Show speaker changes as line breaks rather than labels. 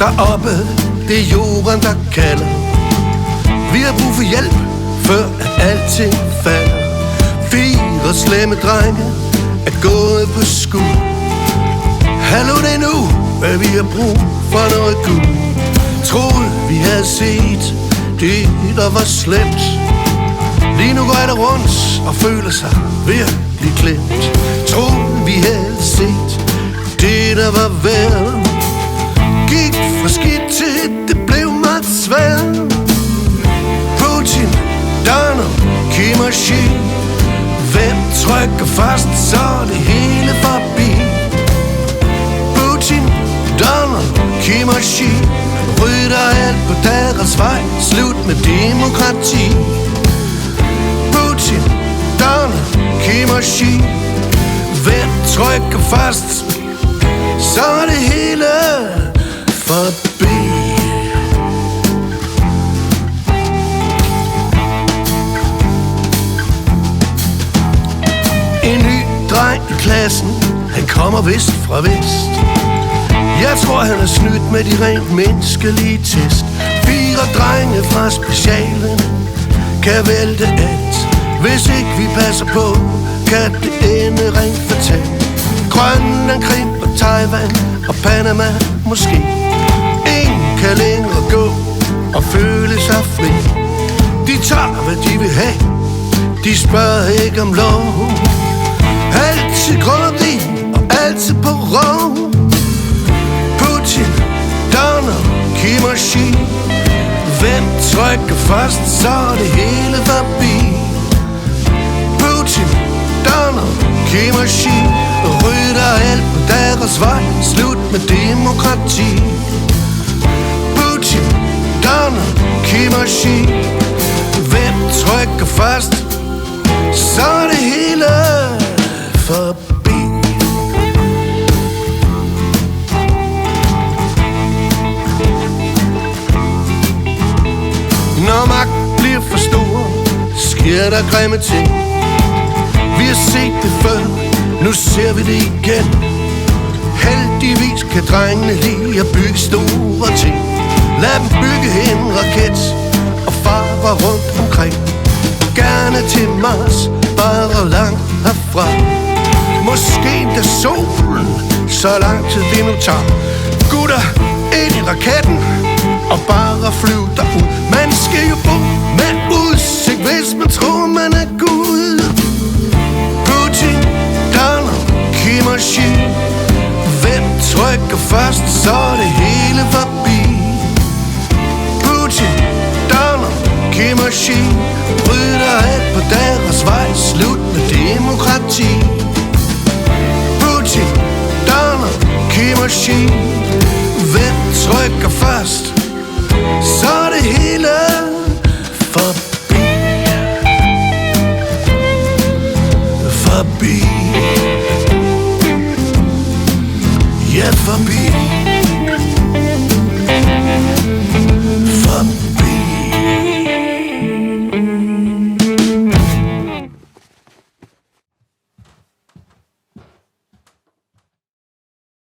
Deroppe, det er jorden, der kalder. Vi har brug for hjælp, før at alting falder. 4 slemme drenge er gået på skud. Hallo, det er nu, hvad vi har brug for noget guld. Troede vi havde set det, der var slemt. Lige nu går der rundt og føler sig virkelig klemt. Troede vi havde set det, der var værd. Gik fra skidt til det blev meget svært. Putin, Donald, Kim og Xi. Hvem trykker først, så er det hele forbi. Putin, Donald, Kim og Xi rydder alt på deres vej. Slut med demokrati. Putin, Donald, Kim og Xi. Hvem trykker først, så er det hele forbi. En ny dreng i klassen, han kommer vist fra vest. Jeg tror han er snydt med de rent menneskelige test. 4 drenge fra specialen kan vælte alt. Hvis ikke vi passer på, kan det ende rent fatalt. Grønland, Krim og Taiwan og Panama måske. Ingen kan længere gå og føle sig fri. De tager hvad de vil have, de spørger ikke om lov. Altid grådig og altid på rov. Putin, Donald, Kim og Xi. Hvem trykker først, så er det hele forbi. Putin, Donald, Kim og Xi rydder alt på deres vej. Slut med demokrati. Putin, Donald, Kim og Xi. Hvem trykker først, så er det hele forbi. Når magt bliver for stor, sker der grimme ting. Vi har set det før, nu ser vi det igen. Heldigvis kan drengene lide at bygge store ting. Lad dem bygge en raket og fare rundt omkring. Gerne til Mars, bare langt herfra. Måske endda solen, så lang tid det nu tager. Gutter, ind i raketten og bare flyv derud. Man skal jo bo med udsigt, hvis man tror man er Gud. Putin, Donald, Kim og Xi. Hvem trykker først, så er det hele forbi. Putin, Donald, Kim og Xi rydder alt på deres vej. Slut med demokrati. Putin, Donald, Kim og Xi. Hvem trykker først, så er det hele forbi. Forbi. Ja, forbi.